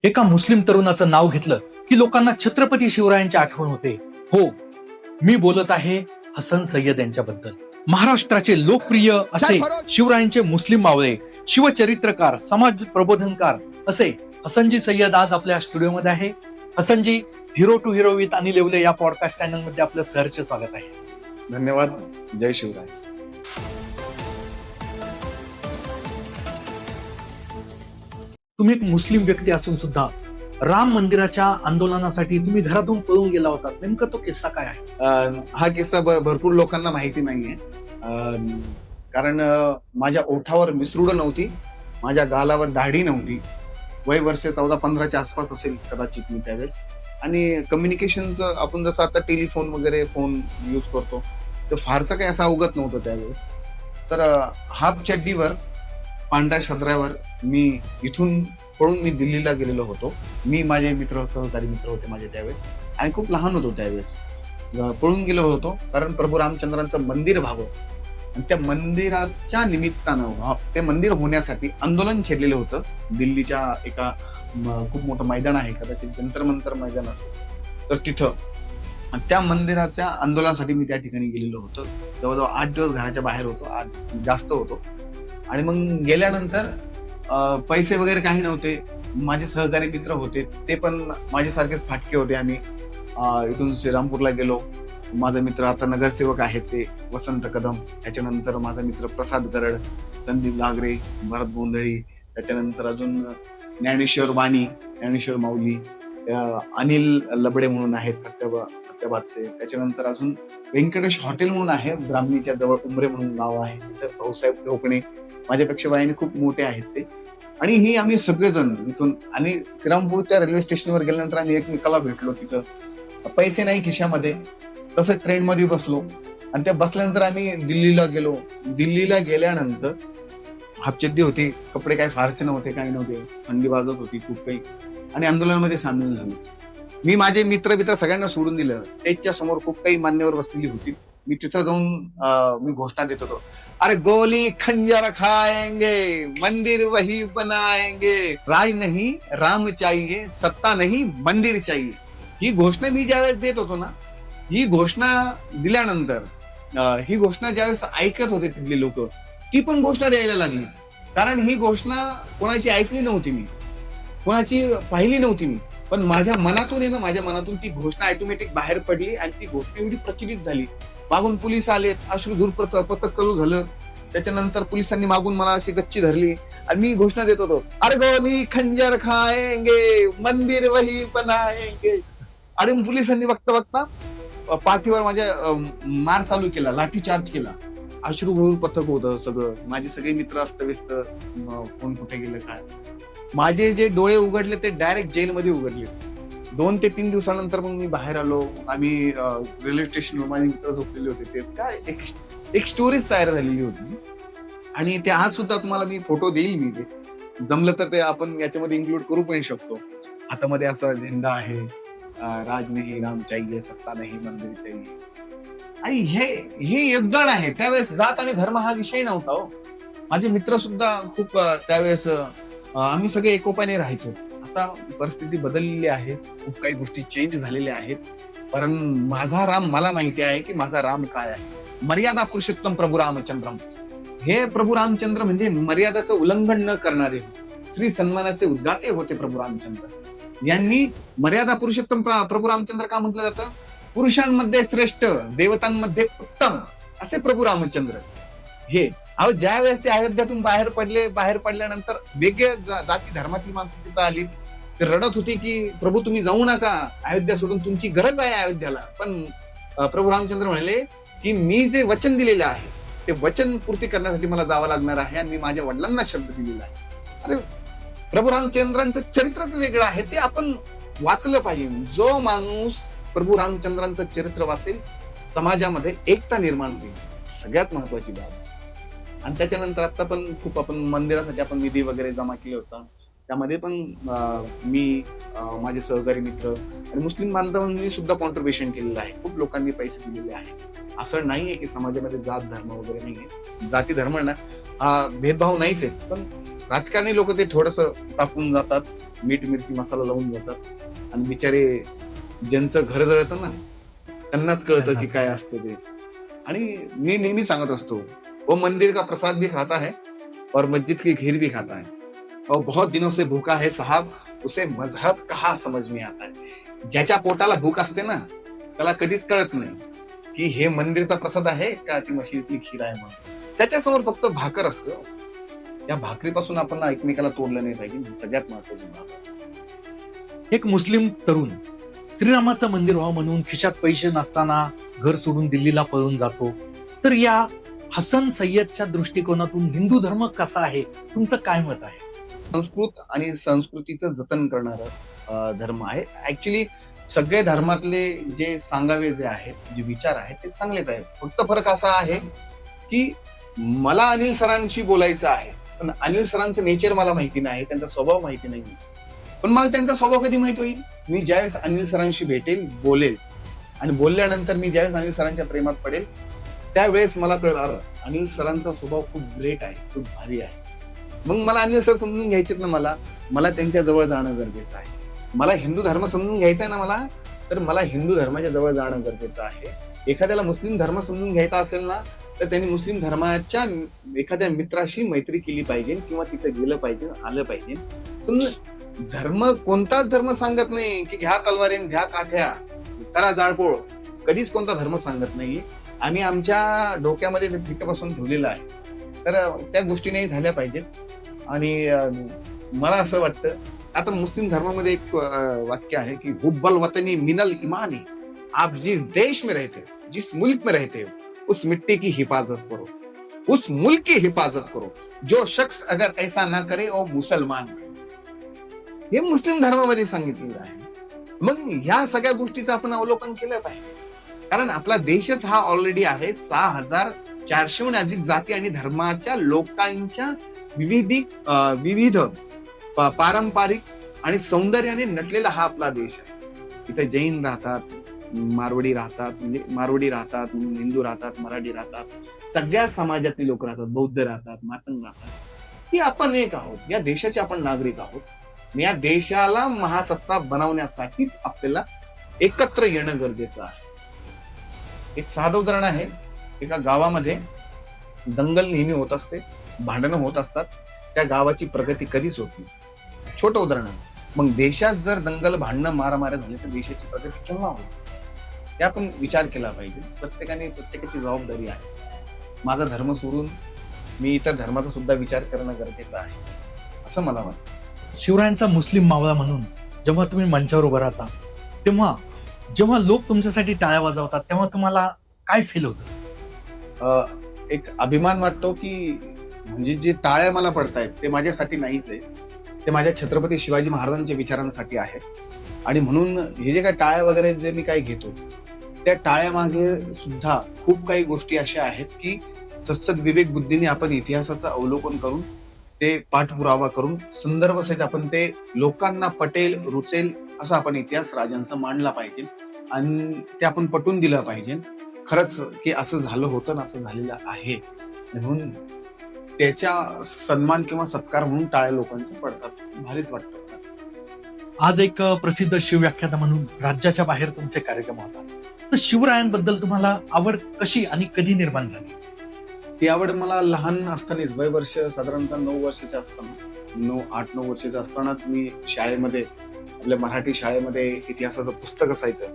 एका मुस्लिम तरुणाचं नाव घेतलं की लोकांना छत्रपती शिवरायांची आठवण होते. हो, मी बोलत आहे हसन सय्यद यांच्याबद्दल. महाराष्ट्राचे लोकप्रिय असे शिवरायांचे मुस्लिम मावळे, शिवचरित्रकार, समाज प्रबोधनकार असे हसनजी सय्यद आज आपल्या स्टुडिओमध्ये आहे. Hasanji, zero to hero with Anil Yeole या पॉडकास्ट चॅनल मध्ये आपलं सहर्ष स्वागत आहे. धन्यवाद. जय शिवराय. तुम्ही एक मुस्लिम व्यक्ती असून सुद्धा राम मंदिराच्या आंदोलनासाठी तुम्ही घरातून पळून गेला होता. नेमका तो किस्सा काय आहे? हा किस्सा भरपूर लोकांना माहिती नाहीये. कारण माझ्या ओठावर मिसरूड नव्हती, माझ्या गालावर दाढी नव्हती. वय वर्ष 14-15च्या आसपास असेल कदाचित मी त्यावेळेस. आणि कम्युनिकेशनचं आपण जसं आता टेलिफोन वगैरे फोन यूज करतो तर फारसं काही असं अवगत नव्हतं त्यावेळेस. तर हाफ चड्डीवर पांढऱ्या सदऱ्यावर मी इथून पळून मी दिल्लीला गेलेलो होतो. मी, माझे मित्र, सहकारी मित्र होते माझे त्यावेळेस, आणि खूप लहान होतो त्यावेळेस. पळून गेलो होतो कारण प्रभू रामचंद्रांचं मंदिर व्हावं, आणि त्या मंदिराच्या निमित्तानं ते मंदिर होण्यासाठी आंदोलन छेडलेलं होतं. दिल्लीच्या एका खूप मोठं मैदान आहे, कदाचित जंतर मंतर मैदान असेल, तर तिथं त्या मंदिराच्या आंदोलनासाठी मी त्या ठिकाणी गेलेलो होतो. जवळजवळ 8 दिवस घराच्या बाहेर होतो, 8 जास्त होतो. आणि मग गेल्यानंतर पैसे वगैरे काही नव्हते. माझे सहकारी मित्र होते, ते पण माझ्यासारखेच फाटके होते. आम्ही इथून श्रीरामपूरला गेलो. माझा मित्र आता नगरसेवक आहेत ते वसंत कदम, त्याच्यानंतर माझा मित्र प्रसाद गरड, संदीप घागरे, भरत गोंधळी, त्याच्यानंतर अजून ज्ञानेश्वर वाणी, ज्ञानेश्वर माऊली, अनिल लबडे म्हणून आहेत फत्याबादचे. त्याच्यानंतर अजून व्यंकटेश हॉटेल म्हणून आहे ब्राह्मणीच्या जवळ, उमरे म्हणून नाव आहे. तर भाऊसाहेब ढोकणे, माझ्यापेक्षा वयाने खूप मोठे आहेत ते. आणि ही आम्ही सगळेजण इथून, आणि श्रीरामपूरच्या रेल्वे स्टेशनवर गेल्यानंतर आम्ही एकमेकाला भेटलो. तिथं पैसे नाही खिशामध्ये, तसं ट्रेनमध्ये बसलो, आणि त्या बसल्यानंतर आम्ही दिल्लीला गेलो. दिल्लीला गेल्यानंतर हाफचड्डी होती, कपडे काही फारसे नव्हते, काही नव्हते, थंडी वाजत होती खूप काही, आणि आंदोलनामध्ये सामील झालो. मी माझे मित्र सगळ्यांना सोडून दिलं. स्टेजच्या समोर खूप काही मान्यवर बसलेली होती. मी तिथं जाऊन मी घोषणा देत होतो, अरे गोली खंजर खाएंगे, मंदिर वही बनाएंगे, राज नहीं राम चाहिए, सत्ता नहीं मंदिर चाहिए. ही घोषणा मी ज्यावेळेस देत होतो ना, ही घोषणा दिल्यानंतर, ही घोषणा ज्यावेळेस ऐकत होते तिथले लोक, ती पण घोषणा द्यायला लागली. कारण ही घोषणा कोणाची ऐकली नव्हती मी, कोणाची पाहिली नव्हती मी, पण माझ्या मनातून ती घोषणा ऑटोमॅटिक बाहेर पडली, आणि ती घोषणा एवढी प्रचलित झाली. मागून पोलीस आले, अश्रुधूर पथक चालू झालं. त्याच्यानंतर पोलिसांनी मागून मला अशी गच्ची धरली, आणि मी घोषणा देत होतो, अरे गोली खंजर खाएंगे, मंदिर वही बनाएंगे. आणि पोलिसांनी बघता पाठीवर माझ्या मार चालू केला, लाठी चार्ज केला. अश्रुधूर पथक होतं सगळं. माझे सगळे मित्र अस्तव्यस्त, कोण कुठे गेलं काय. माझे जे डोळे उघडले ते डायरेक्ट जेलमध्ये उघडले. 2 ते 3 दिवसानंतर मग मी बाहेर आलो. आम्ही रेल्वे स्टेशनवर माझे मित्र झोपलेले होते. ते काय एक स्टोरीज तयार झालेली होती, आणि ते आज सुद्धा तुम्हाला मी फोटो देईल. मी ते जमलं तर ते आपण याच्यामध्ये इन्क्लूड करू पण शकतो. हातामध्ये असा झेंडा आहे, राज नाही राम चाहिए, सत्ता नाही मंदिर चाहिए. आणि हे योगदान आहे. त्यावेळेस जात आणि धर्म हा विषय नव्हता हो. माझे मित्र सुद्धा खूप त्यावेळेस आम्ही सगळे एकोपाने राहायचो. आता परिस्थिती बदललेली आहे, खूप काही गोष्टी चेंज झालेल्या आहेत. कारण माझा राम, मला माहिती आहे की माझा राम काय आहे. मर्यादा पुरुषोत्तम प्रभू रामचंद्रम. हे प्रभू रामचंद्र म्हणजे मर्यादाचं उल्लंघन न करणारे, श्री सन्मानाचे उद्गाते होते प्रभू रामचंद्र. यांनी मर्यादा पुरुषोत्तम प्रभू रामचंद्र का म्हटलं जातं? पुरुषांमध्ये श्रेष्ठ, देवतांमध्ये उत्तम असे प्रभू रामचंद्र हे. ज्या वेळेस ते अयोध्यातून बाहेर पडल्यानंतर वेगळ्या जाती धर्मातली माणसं तिथं आली. ते रडत होती की प्रभू तुम्ही जाऊ नका अयोध्या सोडून, तुमची गरज आहे अयोध्याला. पण प्रभू रामचंद्र म्हणाले की मी जे वचन दिलेलं आहे ते वचन पूर्ती करण्यासाठी मला जावं लागणार आहे, आणि मी माझ्या वडिलांना शब्द दिलेला आहे. अरे, प्रभू रामचंद्रांचं चरित्रच वेगळं आहे, ते आपण वाचलं पाहिजे. जो माणूस प्रभू रामचंद्रांचं चरित्र वाचेल, समाजामध्ये एकता निर्माण होईल, सगळ्यात महत्वाची बाब. आणि त्याच्यानंतर आता पण खूप आपण मंदिरासाठी आपण निधी वगैरे जमा केला होता. त्यामध्ये पण मी, माझे सहकारी मित्र आणि मुस्लिम बांधवांनी सुद्धा कॉन्ट्रीब्युशन केलेलं आहे. खूप लोकांनी पैसे दिलेले आहेत. असं नाहीये की समाजामध्ये जात धर्म वगैरे नाहीये. जाती धर्म ना हा भेदभाव नाहीच आहे, पण राजकारणी लोक ते थोडंसं टाकून जातात. मीठ मिरची मसाला लावून जातात आणि बिचारे ज्यांचं घर जळतं ना त्यांनाच कळतं की काय असतं ते. आणि मी नेहमी सांगत असतो, वो मंदिर का प्रसाद भी खाता है और मस्जिद की खीर भी खाता है और बहुत दिनों से भूखा है साहब, उसे मजहब कहा समझ में आता है. ज्याच्या पोटाला भूक असते ना त्याला कधीच कळत नाही की हे मंदिरचा प्रसाद आहे का ती मशिदीतली खीर आहे म्हणून. त्याच्यासमोर फक्त भाकर असतं. या भाकरीपासून आपण एकमेकाला तोडलं नाही पाहिजे, ही सगळ्यात महत्वाची बाब आहे. एक मुस्लिम तरुण श्रीरामाचं मंदिर व्हावं म्हणून खिशात पैसे नसताना घर सोडून दिल्लीला पळून जातो. तर या हसन सय्यदच्या दृष्टिकोनातून हिंदू धर्म कसा आहे, तुमचं काय मत आहे? संस्कृत आणि संस्कृतीचं जतन करणारा धर्म आहे. ऍक्च्युली सगळे धर्मातले जे सांगावे जे आहेत, जे विचार आहेत ते चांगलेच आहेत. फक्त फरक असा आहे की मला अनिल सरांशी बोलायचं आहे, पण अनिल सरांचं नेचर मला माहिती नाही, त्यांचा स्वभाव माहिती नाही. पण मला त्यांचा स्वभाव कधी माहित होईल? मी ज्यावेळेस अनिल सरांशी भेटेल, बोलेल आणि बोलल्यानंतर मी ज्यावेळेस अनिल सरांच्या प्रेमात पडेल त्यावेळेस मला कळलं अनिल सरांचा स्वभाव खूप ग्रेट आहे, खूप भारी आहे. मग मला अनिल सर समजून घ्यायचेत ना, मला त्यांच्या जवळ जाणं गरजेचं आहे. मला हिंदू धर्म समजून घ्यायचा आहे ना तर मला हिंदू धर्माच्या जवळ जाणं गरजेचं आहे. एखाद्याला मुस्लिम धर्म समजून घ्यायचा असेल ना तर त्यांनी मुस्लिम धर्माच्या एखाद्या मित्राशी मैत्री केली पाहिजे किंवा तिथे गेलं पाहिजे, आलं पाहिजे. समजून धर्म कोणताच धर्म सांगत नाही की घ्या तलवारीन, घ्या काठ्या, करा जाळपोळ. कधीच कोणता धर्म सांगत नाही. आम्ही आमच्या डोक्यामध्ये ते फिट बसून ठेवलेलं आहे. तर त्या गोष्टी नाही झाल्या पाहिजेत. आणि मला असं वाटतं, आता मुस्लिम धर्मामध्ये एक वाक्य आहे की हुब्बल वतनी मिनल ईमानी, आप जिस देश में रहते हो, जिस मुल्क में रहते हो, उस मिट्टी की हिफाजत करो, उस मुल्क की हिफाजत करो. जो शख्स अगर ऐसा ना करे वो मुसलमान. हे मुस्लिम धर्मामध्ये सांगितलेलं आहे. मग ह्या सगळ्या गोष्टीचं आपण अवलोकन केलं पाहिजे. कारण आपला देशच हा ऑलरेडी आहे 6,400हून अधिक जाती आणि धर्माच्या लोकांच्या विविध पारंपरिक आणि सौंदर्याने नटलेला हा आपला देश आहे. इथे जैन राहतात, मारवाडी राहतात, हिंदू राहतात, मराठी राहतात, सगळ्या समाजातले लोक राहतात, बौद्ध राहतात, मातंग राहतात. की आपण एक आहोत, या देशाचे आपण नागरिक आहोत. या देशाला महासत्ता बनवण्यासाठीच आपल्याला एकत्र येणं गरजेचं आहे. एक साधं उदाहरण आहे, एका गावामध्ये दंगल नेहमी होत असते, भांडणं होत असतात, त्या गावाची प्रगती कधीच होत नाही. छोटं उदाहरण आहे. मग देशात जर दंगल, भांडणं, मारामाऱ्या झाली तर देशाची प्रगती केव्हा होईल? हे आपण विचार केला पाहिजे. प्रत्येकाची जबाबदारी आहे. माझा धर्म सोडून मी इतर धर्माचा सुद्धा विचार करणं गरजेचं आहे, असं मला वाटतं. शिवरायांचा मुस्लिम मावळा म्हणून जेव्हा तुम्ही मंचावर उभं राहता, तेव्हा जेव्हा लोक तुमच्यासाठी टाळ्या वाजवतात तेव्हा तुम्हाला काय फील होतं? एक अभिमान वाटतो की म्हणजे जे टाळ्या मला पडतायत ते माझ्यासाठी नाहीच आहे, ते माझ्या छत्रपती शिवाजी महाराजांच्या विचारांसाठी आहेत. आणि म्हणून हे जे काही टाळ्या वगैरे जे मी काही घेतो त्या टाळ्यामागे सुद्धा खूप काही गोष्टी अशा आहेत की सत्सद विवेक बुद्धीने आपण इतिहासाचं अवलोकन करून ते पाठपुरावा करून संदर्भ सहित आपण ते लोकांना पटेल, रुचेल असं आपण इतिहास राजांचा मांडला पाहिजे आणि ते आपण पटवून दिलं पाहिजे खरंच की असं झालं होतं ना, असं झालेलं आहे. म्हणून त्याच्या सन्मान किंवा सत्कार म्हणून टाळ्या लोकांच्या पडतात. भारीच वाटतं. आज एक प्रसिद्ध शिवव्याख्याता म्हणून राज्याच्या बाहेर तुमचे कार्यक्रम होतात. तर शिवरायांबद्दल तुम्हाला आवड कशी आणि कधी निर्माण झाली? ती आवड मला लहान असतानाच, वय वर्ष साधारणतः 9 वर्षाचे असताना, 8-9 वर्षाचे असतानाच मी शाळेमध्ये, आपल्या मराठी शाळेमध्ये इतिहासाचं पुस्तक असायचं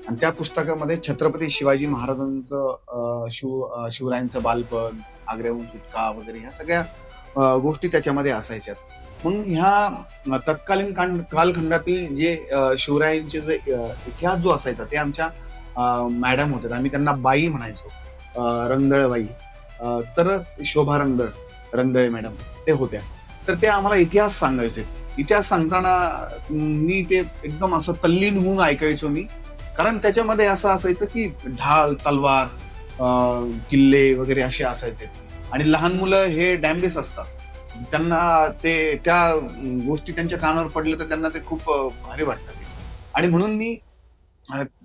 आणि त्या पुस्तकामध्ये छत्रपती शिवाजी महाराजांचं शिवरायांचं बालपण, आग्र्याहून सुटका वगैरे ह्या सगळ्या गोष्टी त्याच्यामध्ये असायच्या. मग ह्या तत्कालीन कालखंडातील जे शिवरायांचे जे इतिहास जो असायचा ते आमच्या मॅडम होत्या, आम्ही त्यांना बाई म्हणायचो, रंदळबाई. तर शोभा रंदळे मॅडम ते होत्या. तर ते आम्हाला इतिहास सांगायचे. इतिहास सांगताना मी ते एकदम असं तल्लीन होऊन ऐकायचो मी, कारण त्याच्यामध्ये असं असायचं की ढाल, तलवार, किल्ले वगैरे असे असायचे. आणि लहान मुलं हे डॅम्बिस असतात, त्यांना ते त्या गोष्टी त्यांच्या कानावर पडल्या तर त्यांना ते खूप भारी वाटतं. आणि म्हणून मी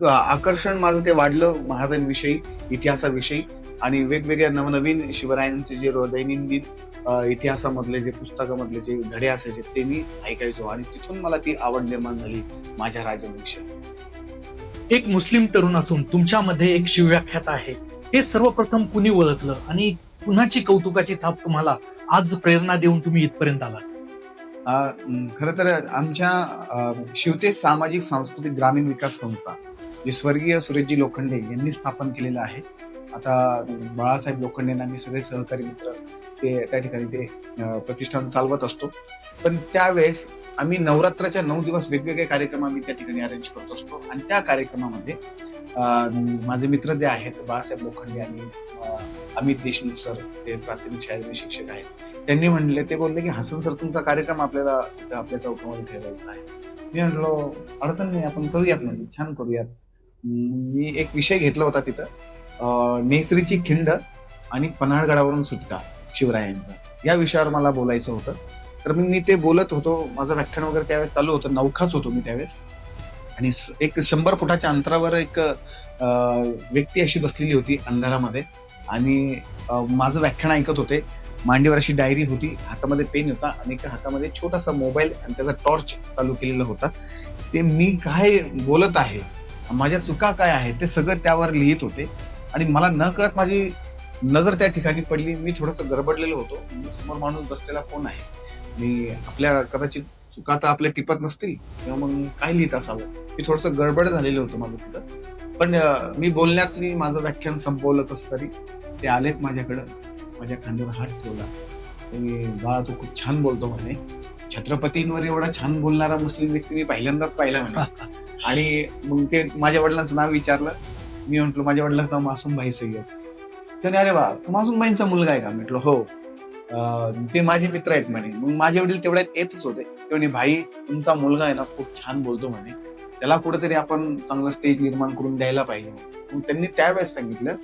आकर्षण माझं ते वाढलं महाराजांविषयी, इतिहासाविषयी आणि वेगवेगळ्या नवनवीन शिवरायांचे जे दैनंदिन इतिहासामधले जे पुस्तकामधले जे धडे असायचे ते मी ऐकायचो आणि तिथून मला ती आवड निर्माण झाली माझ्या राजवंशात. एक मुस्लिम तरुण असून तुमच्यामध्ये एक शिवव्याख्याता आहे, हे सर्वप्रथम कुणी ओळखलं आणि कुणाची कौतुकाची थाप तुम्हाला आज प्रेरणा देऊन तुम्ही इथपर्यंत आलात? खरं तर आमच्या शिवतेज सामाजिक सांस्कृतिक ग्रामीण विकास संस्था जे स्वर्गीय सुरेशजी लोखंडे यांनी स्थापन केलेलं आहे. आता बाळासाहेब लोखंडेंना आम्ही सगळे सहकारी मित्र ते त्या ठिकाणी ते प्रतिष्ठान चालवत असतो. पण त्यावेळेस आम्ही नवरात्राच्या 9 दिवस वेगवेगळे कार्यक्रम आम्ही त्या ठिकाणी अरेंज करत असतो आणि त्या कार्यक्रमामध्ये माझे मित्र जे आहेत बाळासाहेब लोखंडे आणि अमित देशमुख सर, ते प्राथमिक शाळेचे शिक्षक आहेत, त्यांनी म्हणले, ते बोलले की हसन सर तुमचा कार्यक्रम आपल्याला आपल्या चौकामध्ये ठेवायचा आहे. मी म्हटलो अडचण नाही, आपण करूयात, म्हणजे छान करूयात. मी एक विषय घेतला होता तिथं, नेसरीची खिंड आणि पन्हाळगडावरून सुटका शिवरायांचा, या विषयावर मला बोलायचं होतं. तर मी ते बोलत होतो, माझं व्याख्यान वगैरे त्यावेळेस चालू होतं, नवखाच होतो मी त्यावेळेस. आणि एक 100 फुटाच्या अंतरावर एक व्यक्ती अशी बसलेली होती अंधारामध्ये आणि माझं व्याख्यान ऐकत होते. मांडीवर अशी डायरी होती, हातामध्ये पेन होता आणि एका हातामध्ये छोटासा मोबाईल आणि त्याचा टॉर्च चालू केलेला होता. ते मी काय बोलत आहे, माझ्या चुका काय आहेत ते सगळं त्यावर लिहित होते आणि मला न कळत माझी नजर त्या ठिकाणी पडली. मी थोडंसं गडबडलेलो होतो, समोर माणूस बसलेला कोण आहे आणि आपल्या कदाचित चुका तर आपल्या टिपत नसतील किंवा मग काय लिहित असावं, मी थोडंसं गडबड झालेलं होतं माझं तिथं. पण मी बोलण्यात मी माझं व्याख्यान संपवलं कसं तरी. ते आलेत माझ्याकडं, माझ्या खांद्यावर हात ठेवला, बाळा तू खूप छान बोलतो म्हणे, छत्रपतींवर एवढा छान बोलणारा मुस्लिम व्यक्ती मी पहिल्यांदाच पाहिला म्हणे. आणि मग ते माझ्या वडिलांचं नाव विचारलं. मी म्हटलो माझ्या वडिलांचं नाव मासूमभाई सय्यद. त्याने अरे बा तू मासूमभाईंचा मुलगा आहे का? म्हटलं हो. ते माझे मित्र आहेत म्हणे. मग माझे वडील तेवढ्यात येतच होते. ते म्हणे भाई तुमचा मुलगा आहे ना खूप छान बोलतो म्हणे, त्याला कुठेतरी आपण चांगलं स्टेज निर्माण करून द्यायला पाहिजे. मग त्यांनी त्यावेळेस सांगितलं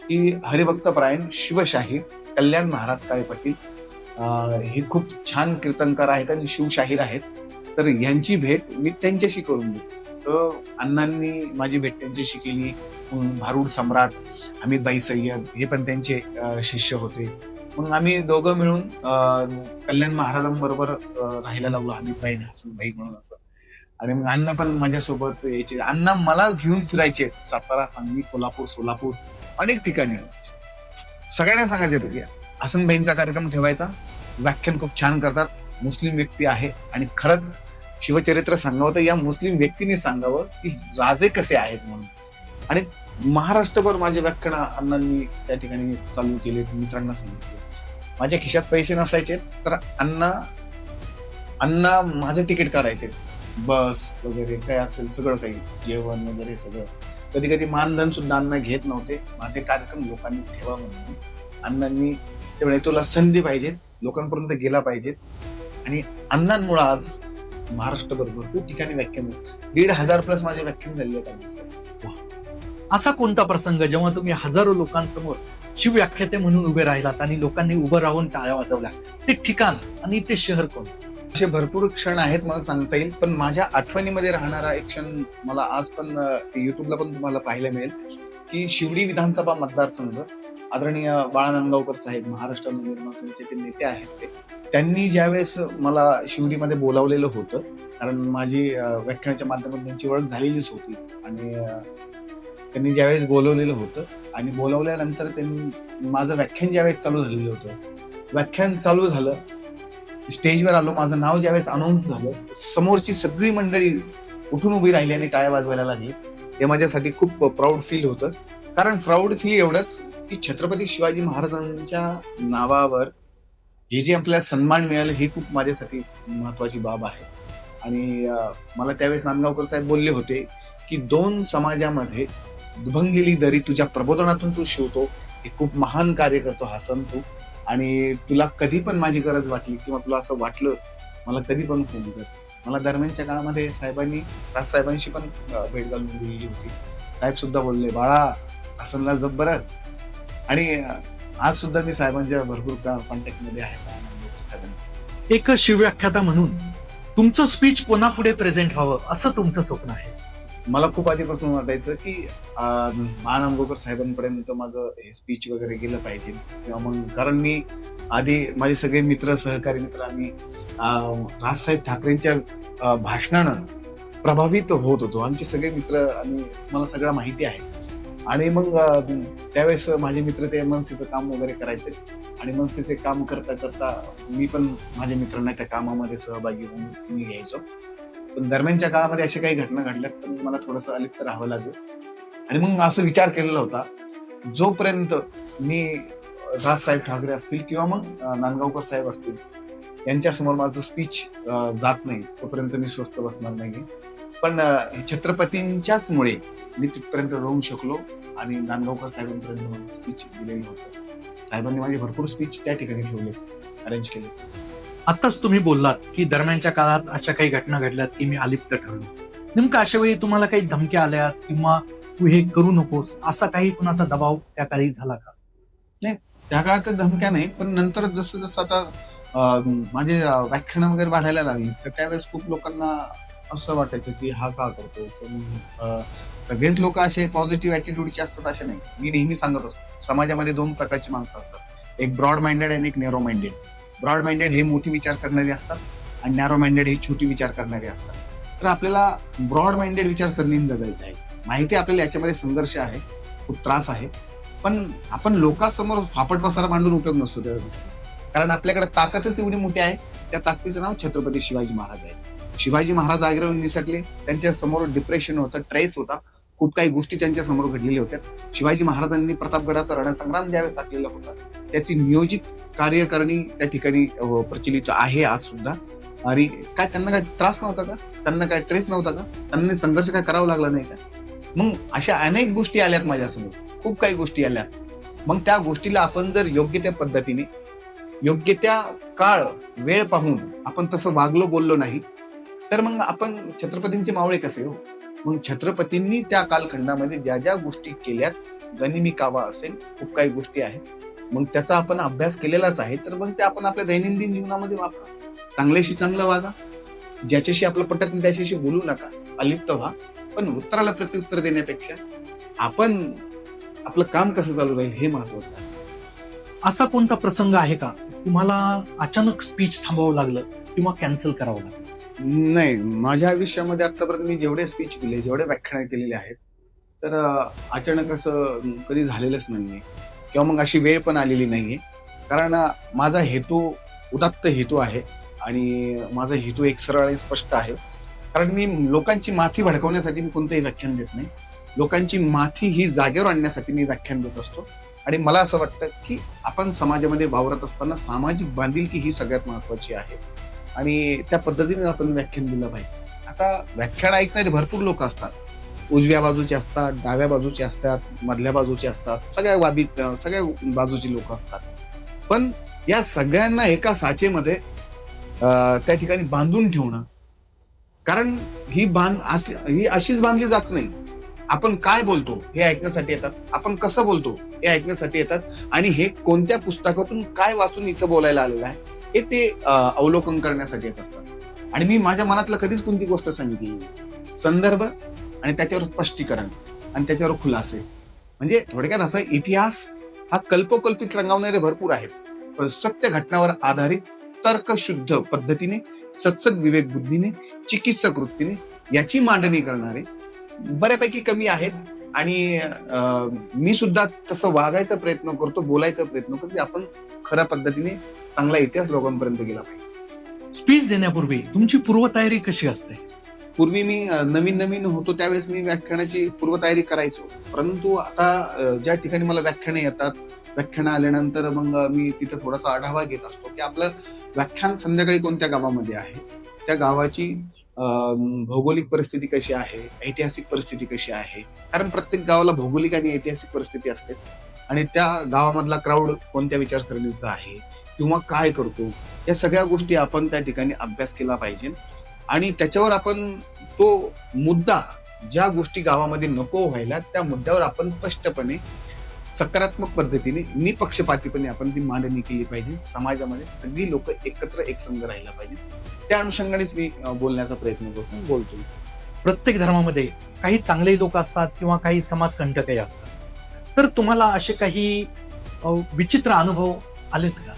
की हरिभक्तपरायण शिवशाहीर कल्याण महाराज काळे पाटील हे खूप छान कीर्तनकार आहेत आणि शिवशाहीर आहेत, तर यांची भेट मी त्यांच्याशी करून देतो. तर अण्णांनी माझी भेट त्यांच्याशी केली. भारूड सम्राट अमितभाई सय्यद हे पण त्यांचे शिष्य होते. मग आम्ही दोघं मिळून कल्याण महाराजांबरोबर राहायला लागलो, अमितभाई हसनभाई म्हणून असं. आणि मग अण्णा पण माझ्यासोबत यायचे. अण्णा मला घेऊन फिरायचे, सातारा, सांगली, कोल्हापूर, सोलापूर, अनेक ठिकाणी. सगळ्यांना सांगायचे होते की हसनभाईंचा कार्यक्रम ठेवायचा, व्याख्यान खूप छान करतात, मुस्लिम व्यक्ती आहे आणि खरंच शिवचरित्र सांगावं तर या मुस्लिम व्यक्तीने सांगावं की राजे कसे आहेत म्हणून. आणि महाराष्ट्रभर माझे व्याख्यान अण्णांनी त्या ठिकाणी चालू केले, मित्रांना सांगितले. माझ्या खिशात पैसे नसायचे तर अण्णा माझं तिकीट काढायचे, बस वगैरे काय असेल सगळं काही, जेवण वगैरे सगळं. कधी कधी मानधन सुद्धा अण्णा घेत नव्हते. माझे कार्यक्रम लोकांनी ठेवा म्हणून अण्णांनी तेवढे तुला संधी पाहिजेत, लोकांपर्यंत गेला पाहिजेत. आणि अण्णांमुळे आज महाराष्ट्रभर भरपूर ठिकाणी व्याख्यान 1,500+ माझे व्याख्यान झाले आहेत. असा कोणता प्रसंग जेव्हा तुम्ही हजारो लोकांसमोर शिवव्याख्याते म्हणून उभे राहिलात आणि लोकांनी उभं राहून टाळ्या वाजवल्या, ते ठिकाण आणि ते शहर कोण? असे भरपूर क्षण आहेत मला सांगता येईल, पण माझ्या आठवणीमध्ये राहणारा एक क्षण मला आज पण युट्यूबला पण तुम्हाला पाहायला मिळेल की शिवडी विधानसभा मतदारसंघ, आदरणीय बाळा नांदगावकर साहेब महाराष्ट्र नवनिर्माण सेनेचे ते नेते आहेत, त्यांनी ज्यावेळेस मला शिवडीमध्ये बोलावलेलं होतं, कारण माझी व्याख्यानाच्या माध्यमातून त्यांची ओळख झालेलीच होती. आणि त्यांनी ज्यावेळेस बोलवलेलं होतं आणि बोलवल्यानंतर त्यांनी माझं व्याख्यान ज्यावेळेस चालू झालेलं होतं, व्याख्यान चालू झालं, स्टेजवर आलो, माझं नाव ज्यावेळेस अनाऊन्स झालं, समोरची सगळी मंडळी उठून उभी राहिली आणि टाळ्या वाजवायला लागली. हे माझ्यासाठी खूप प्राऊड फील होतं. कारण प्राऊड फील एवढंच की छत्रपती शिवाजी महाराजांच्या नावावर हे जे आपल्याला सन्मान मिळालं ही खूप माझ्यासाठी महत्वाची बाब आहे. आणि मला त्यावेळेस नांदगावकर साहेब बोलले होते की 2 समाजामध्ये दुभंगलेली दरी तुझ्या प्रबोधनातून तू शिवतो, हे खूप महान कार्य करतो हसन तू. आणि तुला कधी पण माझी गरज वाटली किंवा तुला असं वाटलं मला कधी पण फोन कर. मला दरम्यानच्या काळामध्ये साहेबांनी राजसाहेबांशी पण भेट घालून दिलेली होती. साहेब सुद्धा बोलले बाळा हसनला जप बरं. आणि आज सुद्धा मी साहेबांच्या भरपूर कॉन्टॅक्ट मध्ये आहे. एक शिवव्याख्याता म्हणून तुमचं स्पीच कोणापुढे प्रेझेंट व्हावं असं तुमचं स्वप्न आहे? मला खूप आधीपासून वाटायचं की महानामगोकर साहेबांपर्यंत माझं हे स्पीच वगैरे गेलं पाहिजे, किंवा मग कारण मी आधी माझे सगळे मित्र, सहकारी मित्र आम्ही राजसाहेब ठाकरेंच्या भाषणानं प्रभावित होत होतो. आमचे सगळे मित्र आणि मला सगळं माहिती आहे. आणि मग त्यावेळेस माझे मित्र ते मनसेचं काम वगैरे करायचे आणि मनसेचे काम करता करता मी पण माझ्या मित्रांना त्या कामामध्ये सहभागी होऊन मी घ्यायचो. पण दरम्यानच्या काळामध्ये अशा काही घटना घडल्यात तर मला थोडंसं अलिप्त राहावं लागलं. आणि मग असं विचार केलेला होता, जोपर्यंत मी राजसाहेब ठाकरे असतील किंवा मग नांदगावकर साहेब असतील यांच्यासमोर माझं स्पीच जात नाही तोपर्यंत मी स्वस्थ बसणार नाही. पण छत्रपतींच्याच मुळे मी तिथपर्यंत जाऊ शकलो आणि नांदगावकर साहेबांपर्यंत माझं स्पीच दिलेलं होतं. साहेबांनी माझे भरपूर स्पीच त्या ठिकाणी ठेवले, अरेंज केले. आताच तुम्ही बोललात की दरम्यानच्या काळात अशा काही घटना घडल्यात की मी अलिप्त ठरलो. नेमकं अशा वेळी तुम्हाला काही धमक्या आल्यात किंवा तू हे करू नकोस असा काही कुणाचा दबाव त्या काळी झाला का? त्या काळात तर धमक्या नाही, पण नंतर जसं जसं आता माझे व्याख्यानं वगैरे वाढायला लागली तर त्यावेळेस खूप लोकांना असं वाटायचं की हा का करतो. तर सगळेच लोक असे पॉझिटिव्ह ऍटिट्यूडचे असतात असे नाही. मी नेहमी सांगत असतो, समाजामध्ये 2 प्रकारची माणसं असतात, एक ब्रॉड माइंडेड आणि एक नॅरो माइंडेड. ब्रॉड माइंडेड हे मोठी विचार करणारे असतात आणि नॅरो माइंडेड हे छोटी विचार करणारे असतात. तर आपल्याला ब्रॉड माइंडेड विचारसरणीने जगायचं आहे. माहिती आपल्याला याच्यामध्ये संघर्ष आहे, खूप त्रास आहे, पण आपण लोकांसमोर फापट पसारा मांडून उपयोग नसतो त्या गोष्टी. कारण आपल्याकडे ताकदच एवढी मोठी आहे, त्या ताकदीचं नाव छत्रपती शिवाजी महाराज आहे. शिवाजी महाराज आग्रह निसटले, त्यांच्या समोर डिप्रेशन होतं, ट्रेस होता, खूप काही गोष्टी त्यांच्या समोर घडलेल्या होत्या. शिवाजी महाराजांनी प्रतापगडाचा रणसंग्राम ज्यावेळेस साधलेला होता त्याची नियोजित कार्यकारणी त्या ठिकाणी प्रचलित आहे आज सुद्धा. आणि काय त्यांना काय त्रास नव्हता का? त्यांना काय ट्रेस नव्हता का? त्यांना संघर्ष काय करावा लागला नाही का? मग अशा अनेक गोष्टी आल्यात माझ्यासमोर, खूप काही गोष्टी आल्यात. मग त्या गोष्टीला आपण जर योग्य त्या पद्धतीने, योग्य त्या काळ वेळ पाहून आपण तसं वागलो, बोललो नाही तर मग आपण छत्रपतींचे मावळे कसे हो? मग छत्रपतींनी त्या कालखंडामध्ये ज्या ज्या गोष्टी केल्यात, गनिमी कावा असेल, खूप काही गोष्टी आहेत, मग त्याचा आपण अभ्यास केलेलाच आहे. तर मग ते आपण आपल्या दैनंदिन जीवनामध्ये वापरा. चांगल्याशी चांगलं वागा, ज्याच्याशी आपलं पटत नाही त्याच्याशी बोलू नका, अलिप्त व्हा. पण उत्तराला प्रत्युत्तर देण्यापेक्षा आपण आपलं काम कसं चालू राहील हे महत्वाचं आहे. असा कोणता प्रसंग आहे का तुम्हाला अचानक स्पीच थांबवावं लागलं किंवा कॅन्सल करावं लागलं? नाही, माझ्या आयुष्यामध्ये आतापर्यंत मी जेवढे स्पीच दिले, जेवढे व्याख्यान केलेले आहेत, तर अचानक असं कधी झालेलंच नाहीये किंवा मग अशी वेळ पण आलेली नाहीये. कारण माझा हेतू उदात्त हेतू आहे आणि माझा हेतू एक सरळ आणि स्पष्ट आहे. कारण मी लोकांची माथी भडकवण्यासाठी मी कोणतंही व्याख्यान देत नाही. लोकांची माथी ही जागेवर आणण्यासाठी मी व्याख्यान देत असतो. आणि मला असं वाटतं की आपण समाजामध्ये वावरत असताना सामाजिक बांधिलकी ही सगळ्यात महत्वाची आहे आणि त्या पद्धतीने आपण व्याख्यान दिलं पाहिजे. आता व्याख्यान ऐकणारे भरपूर लोक असतात, उजव्या बाजूचे असतात, डाव्या बाजूचे असतात, मधल्या बाजूचे असतात, सगळ्या बाजूची लोक असतात. पण या सगळ्यांना एका साचेमध्ये त्या ठिकाणी बांधून ठेवणं, कारण ही अशीच बांधली जात नाही. आपण काय बोलतो हे ऐकण्यासाठी येतात, आपण कसं बोलतो हे ऐकण्यासाठी येतात आणि हे कोणत्या पुस्तकातून काय वाचून इथं बोलायला आलेलं आहे हे ते अवलोकन करण्यासाठी येत असतात. आणि मी माझ्या मनातलं कधीच कोणती गोष्ट सांगितली, संदर्भ आणि त्याच्यावर स्पष्टीकरण आणि त्याच्यावर खुलासे. म्हणजे थोडक्यात असं, इतिहास हा कल्पोकल्पित रंगवणारे भरपूर आहेत, पण सत्य घटनावर आधारित तर्कशुद्ध पद्धतीने, सत्सद विवेक बुद्धीने, चिकित्सक वृत्तीने याची मांडणी करणारे बऱ्यापैकी कमी आहेत. आणि मी सुद्धा तसं वागायचा प्रयत्न करतो, बोलायचा प्रयत्न करतो, आपण खऱ्या पद्धतीने चांगला इतिहास लोकांपर्यंत गेला पाहिजे. स्पीच देण्यापूर्वी तुमची पूर्वतयारी कशी असते? पूर्वी मी नवीन होतो त्यावेळेस मी व्याख्यानाची पूर्वतयारी करायचो, परंतु आता ज्या ठिकाणी मला व्याख्यानं येतात, व्याख्यानं आल्यानंतर मग मी तिथं थोडासा आढावा घेत असतो की आपलं व्याख्यान संध्याकाळी कोणत्या गावामध्ये आहे, त्या गावाची भौगोलिक परिस्थिती कशी आहे, ऐतिहासिक परिस्थिती कशी आहे. कारण प्रत्येक गावाला भौगोलिक आणि ऐतिहासिक परिस्थिती असतेच. आणि त्या गावामधला क्राऊड कोणत्या विचारसरणीचा आहे किंवा काय करतो, या सगळ्या गोष्टी आपण त्या ठिकाणी अभ्यास केला पाहिजे. आणि त्याच्यावर आपण तो मुद्दा, ज्या गोष्टी गावामध्ये नको व्हायला, त्या मुद्द्यावर आपण स्पष्टपणे, सकारात्मक पद्धतीने, निपक्षपातीपणे आपण ती मांडणी केली पाहिजे. समाजामध्ये सगळी लोक एकत्र एकसंघ राहायला पाहिजे. त्या अनुषंगानेच मी बोलण्याचा प्रयत्न करतो, बोलतो. प्रत्येक धर्मामध्ये काही चांगले लोक असतात किंवा काही समाजकंटकही असतात. तर तुम्हाला असे काही विचित्र अनुभव आलेत का?